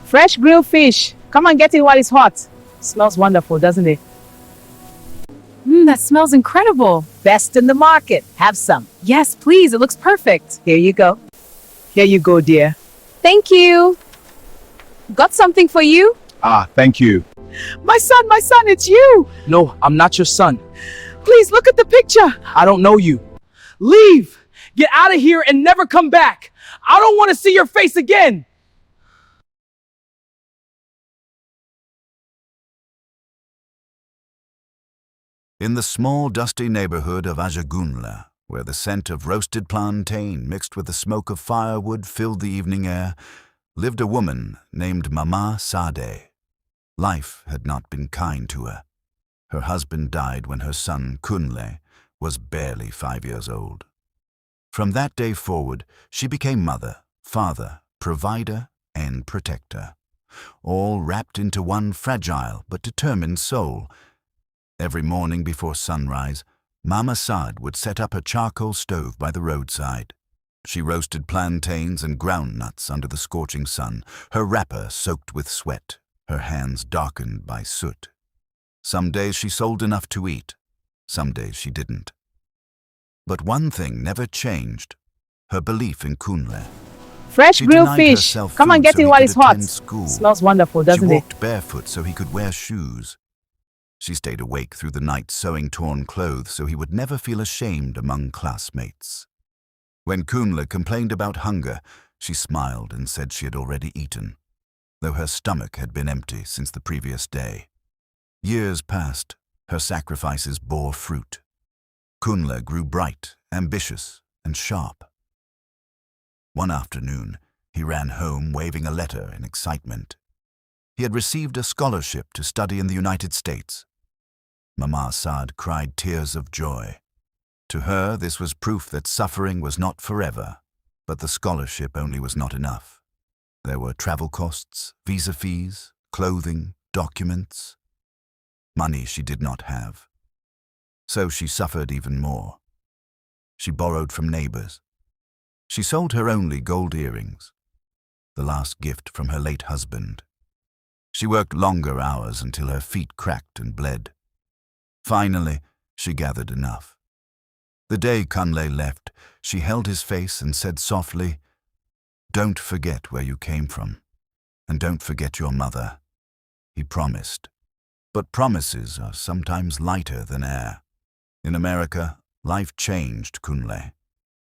Fresh grilled fish. Come on, get it while it's hot. Smells wonderful, doesn't it? That smells incredible. Best in the market. Have some. Yes, please. It looks perfect. Here you go. Here you go, dear. Thank you. Got something for you? Ah, thank you. My son, it's you. No, I'm not your son. Please look at the picture. I don't know you. Leave! Get out of here and never come back! I don't want to see your face again! In the small, dusty neighborhood of Ajagunla, where the scent of roasted plantain mixed with the smoke of firewood filled the evening air, lived a woman named Mama Sade. Life had not been kind to her. Her husband died when her son, Kunle, was barely 5 years old. From that day forward, she became mother, father, provider, and protector, all wrapped into one fragile but determined soul. Every morning before sunrise, Mama Sad would set up a charcoal stove by the roadside. She roasted plantains and groundnuts under the scorching sun, her wrapper soaked with sweat, her hands darkened by soot. Some days she sold enough to eat, some days she didn't. But one thing never changed, her belief in Kunle. Fresh She grilled denied fish. herself Come on, food get so it he while could it's hot. attend school. Smells wonderful, She doesn't it? walked barefoot so he could wear shoes. She stayed awake through the night sewing torn clothes so he would never feel ashamed among classmates. When Kunle complained about hunger, she smiled and said she had already eaten, though her stomach had been empty since the previous day. Years passed, her sacrifices bore fruit. Kunle grew bright, ambitious, and sharp. One afternoon, he ran home waving a letter in excitement. He had received a scholarship to study in the United States. Mama Sad cried tears of joy. To her, this was proof that suffering was not forever, but the scholarship only was not enough. There were travel costs, visa fees, clothing, documents. Money she did not have. So she suffered even more. She borrowed from neighbors. She sold her only gold earrings, the last gift from her late husband. She worked longer hours until her feet cracked and bled. Finally, she gathered enough. The day Kunle left, she held his face and said softly, "Don't forget where you came from, and don't forget your mother." He promised. But promises are sometimes lighter than air. In America, life changed Kunle.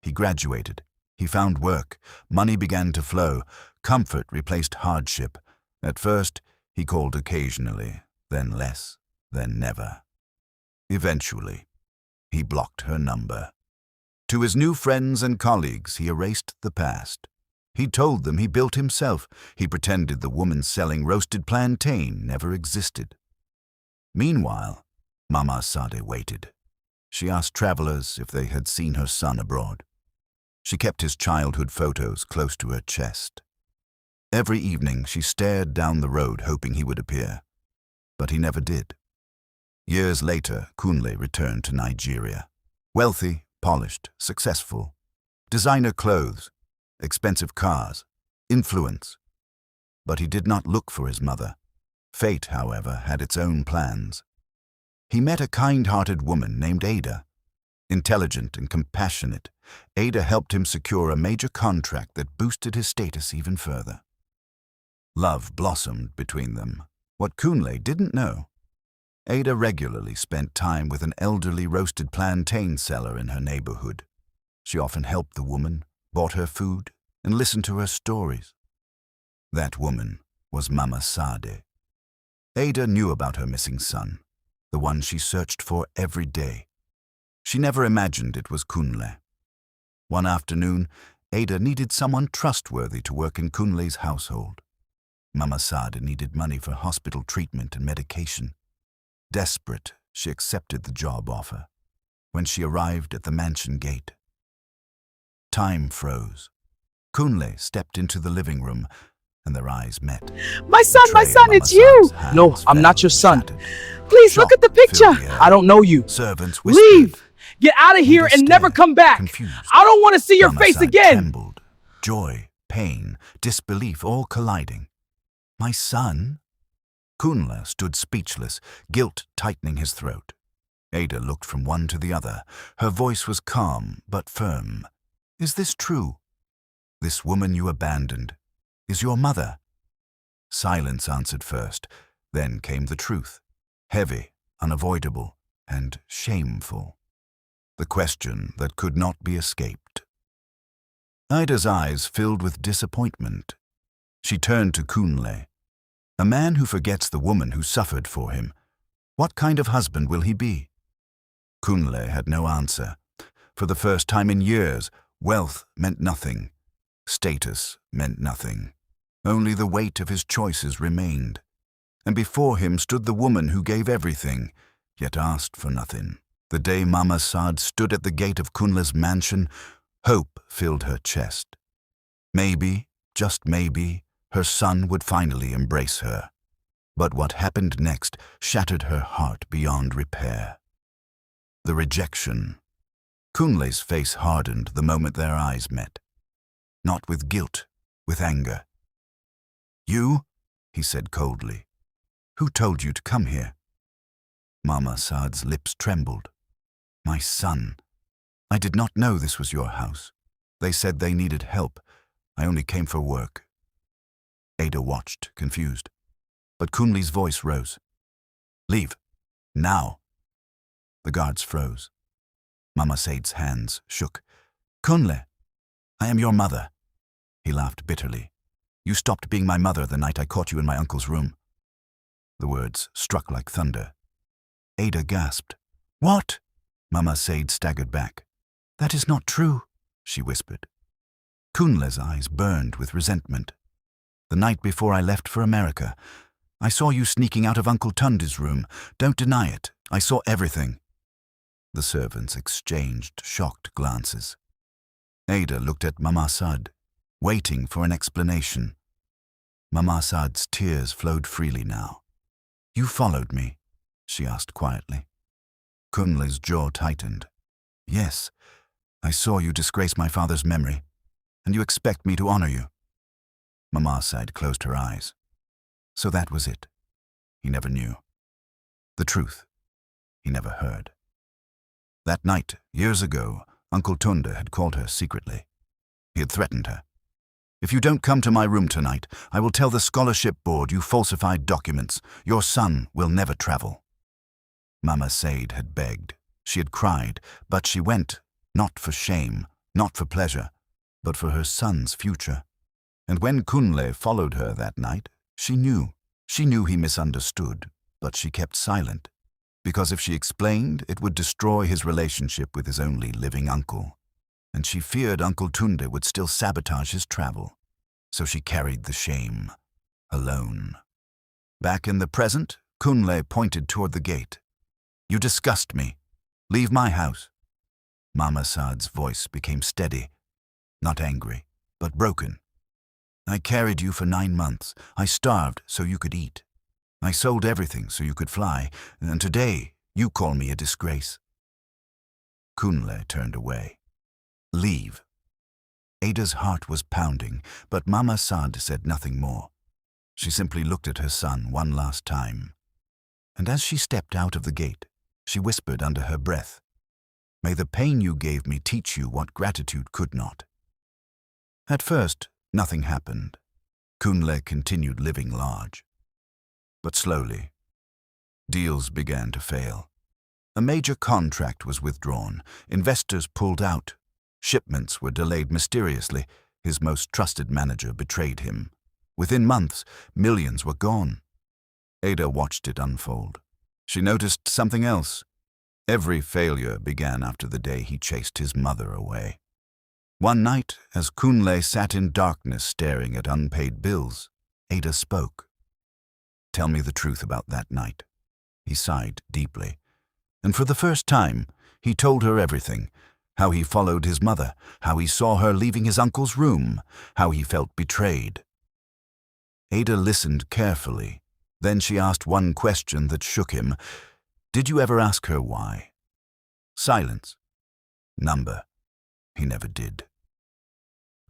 He graduated. He found work. Money began to flow. Comfort replaced hardship. At first, he called occasionally, then less, then never. Eventually, he blocked her number. To his new friends and colleagues, he erased the past. He told them he built himself. He pretended the woman selling roasted plantain never existed. Meanwhile, Mama Sade waited. She asked travelers if they had seen her son abroad. She kept his childhood photos close to her chest. Every evening she stared down the road hoping he would appear, but he never did. Years later, Kunle returned to Nigeria. Wealthy, polished, successful. Designer clothes, expensive cars, influence. But he did not look for his mother. Fate, however, had its own plans. He met a kind-hearted woman named Ada. Intelligent and compassionate, Ada helped him secure a major contract that boosted his status even further. Love blossomed between them, what Kunle didn't know. Ada regularly spent time with an elderly roasted plantain seller in her neighborhood. She often helped the woman, bought her food, and listened to her stories. That woman was Mama Sade. Ada knew about her missing son, the one she searched for every day. She never imagined it was Kunle. One afternoon, Ada needed someone trustworthy to work in Kunle's household. Mama Sade needed money for hospital treatment and medication. Desperate, she accepted the job offer. When she arrived at the mansion gate, time froze. Kunle stepped into the living room, and their eyes met. My son, it's you. No, I'm not your son. Please look at the picture. I don't know you. Servants whispered. Leave! Get out of here and never come back! Confused. I don't want to see your Mama face Sade again! trembled. Joy, pain, disbelief all colliding. My son? Kunle stood speechless, guilt tightening his throat. Ada looked from one to the other. Her voice was calm but firm. Is this true? This woman you abandoned is your mother? Silence answered first, then came the truth. Heavy, unavoidable, and shameful. The question that could not be escaped. Ida's eyes filled with disappointment. She turned to Kunle. A man who forgets the woman who suffered for him. What kind of husband will he be? Kunle had no answer. For the first time in years, wealth meant nothing. Status meant nothing. Only the weight of his choices remained. And before him stood the woman who gave everything, yet asked for nothing. The day Mama Saad stood at the gate of Kunle's mansion, hope filled her chest. Maybe, just maybe, her son would finally embrace her. But what happened next shattered her heart beyond repair. The rejection. Kunle's face hardened the moment their eyes met. Not with guilt, with anger. You? He said coldly. Who told you to come here? Mama Saad's lips trembled. My son. I did not know this was your house. They said they needed help. I only came for work. Ada watched, confused. But Kunle's voice rose. Leave. Now. The guards froze. Mama Saad's hands shook. Kunle, I am your mother. He laughed bitterly. You stopped being my mother the night I caught you in my uncle's room. The words struck like thunder. Ada gasped. What? Mama Saad staggered back. That is not true, she whispered. Kunle's eyes burned with resentment. The night before I left for America, I saw you sneaking out of Uncle Tunde's room. Don't deny it. I saw everything. The servants exchanged shocked glances. Ada looked at Mama Saad, waiting for an explanation. Mama Saad's tears flowed freely now. You followed me, she asked quietly. Kunle's jaw tightened. Yes, I saw you disgrace my father's memory, and you expect me to honor you. Mama Saad closed her eyes. So that was it. He never knew. The truth, he never heard. That night, years ago, Uncle Tunde had called her secretly. He had threatened her. If you don't come to my room tonight, I will tell the scholarship board you falsified documents. Your son will never travel. Mama Saad had begged. She had cried, but she went, not for shame, not for pleasure, but for her son's future. And when Kunle followed her that night, she knew. She knew he misunderstood, but she kept silent, because if she explained, it would destroy his relationship with his only living uncle. And she feared Uncle Tunde would still sabotage his travel. So she carried the shame, alone. Back in the present, Kunle pointed toward the gate. You disgust me. Leave my house. Mama Saad's voice became steady, not angry, but broken. I carried you for 9 months. I starved so you could eat. I sold everything so you could fly, and today you call me a disgrace. Kunle turned away. Leave. Ada's heart was pounding, but Mama Saad said nothing more. She simply looked at her son one last time. And as she stepped out of the gate, she whispered under her breath, May the pain you gave me teach you what gratitude could not. At first, nothing happened. Kunle continued living large. But slowly, deals began to fail. A major contract was withdrawn. Investors pulled out. Shipments were delayed mysteriously. His most trusted manager betrayed him. Within months, millions were gone. Ada watched it unfold. She noticed something else. Every failure began after the day he chased his mother away. One night, as Kunle sat in darkness staring at unpaid bills, Ada spoke. Tell me the truth about that night. He sighed deeply. And for the first time, he told her everything. How he followed his mother, how he saw her leaving his uncle's room, how he felt betrayed. Ada listened carefully. Then she asked one question that shook him. Did you ever ask her why? Silence. Number. He never did.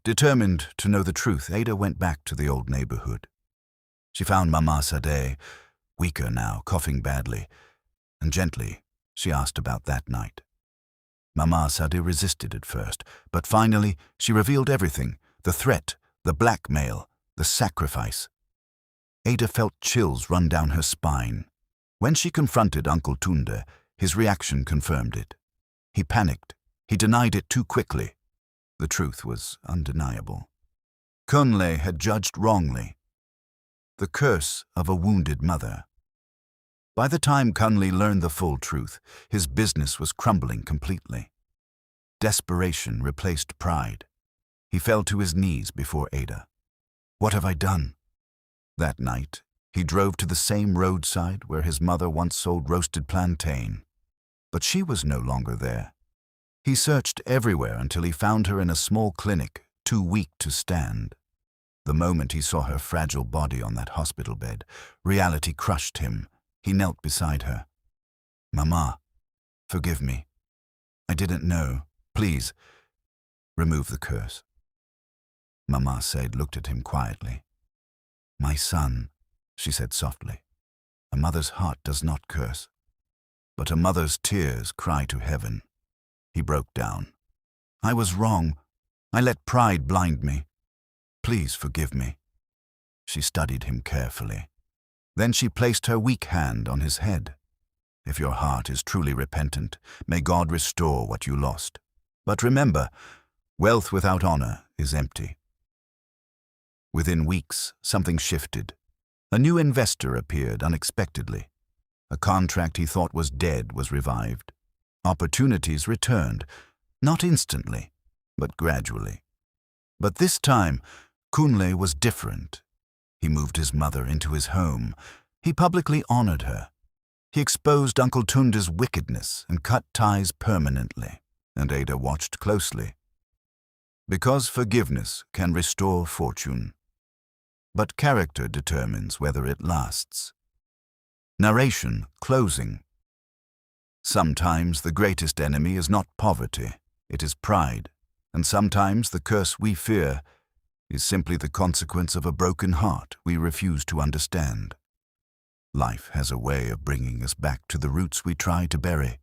Determined to know the truth, Ada went back to the old neighborhood. She found Mama Sade, weaker now, coughing badly, and gently she asked about that night. Mama Sade resisted at first, but finally she revealed everything: the threat, the blackmail, the sacrifice. Ada felt chills run down her spine. When she confronted Uncle Tunde, his reaction confirmed it. He panicked. He denied it too quickly. The truth was undeniable. Kunle had judged wrongly. The curse of a wounded mother. By the time Kunle learned the full truth, his business was crumbling completely. Desperation replaced pride. He fell to his knees before Ada. "What have I done?" That night, he drove to the same roadside where his mother once sold roasted plantain. But she was no longer there. He searched everywhere until he found her in a small clinic, too weak to stand. The moment he saw her fragile body on that hospital bed, reality crushed him. He knelt beside her. "Mama, forgive me. I didn't know. Please, remove the curse." Mama Said looked at him quietly. "My son," she said softly, "a mother's heart does not curse, but a mother's tears cry to heaven." He broke down. "I was wrong. I let pride blind me. Please forgive me." She studied him carefully. Then she placed her weak hand on his head. "If your heart is truly repentant, may God restore what you lost. But remember, wealth without honor is empty." Within weeks, something shifted. A new investor appeared unexpectedly. A contract he thought was dead was revived. Opportunities returned, not instantly, but gradually. But this time, Kunle was different. He moved his mother into his home. He publicly honored her. He exposed Uncle Tunde's wickedness and cut ties permanently, and Ada watched closely. Because forgiveness can restore fortune, but character determines whether it lasts. Narration closing. Sometimes the greatest enemy is not poverty, it is pride, and sometimes the curse we fear is simply the consequence of a broken heart we refuse to understand. Life has a way of bringing us back to the roots we try to bury.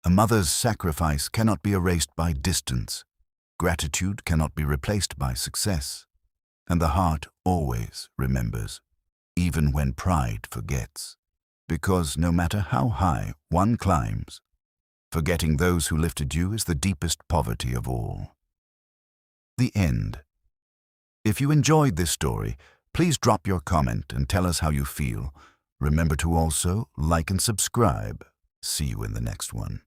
A mother's sacrifice cannot be erased by distance. Gratitude cannot be replaced by success. And the heart always remembers, even when pride forgets. Because no matter how high one climbs, forgetting those who lifted you is the deepest poverty of all. The end. If you enjoyed this story, please drop your comment and tell us how you feel. Remember to also like and subscribe. See you in the next one.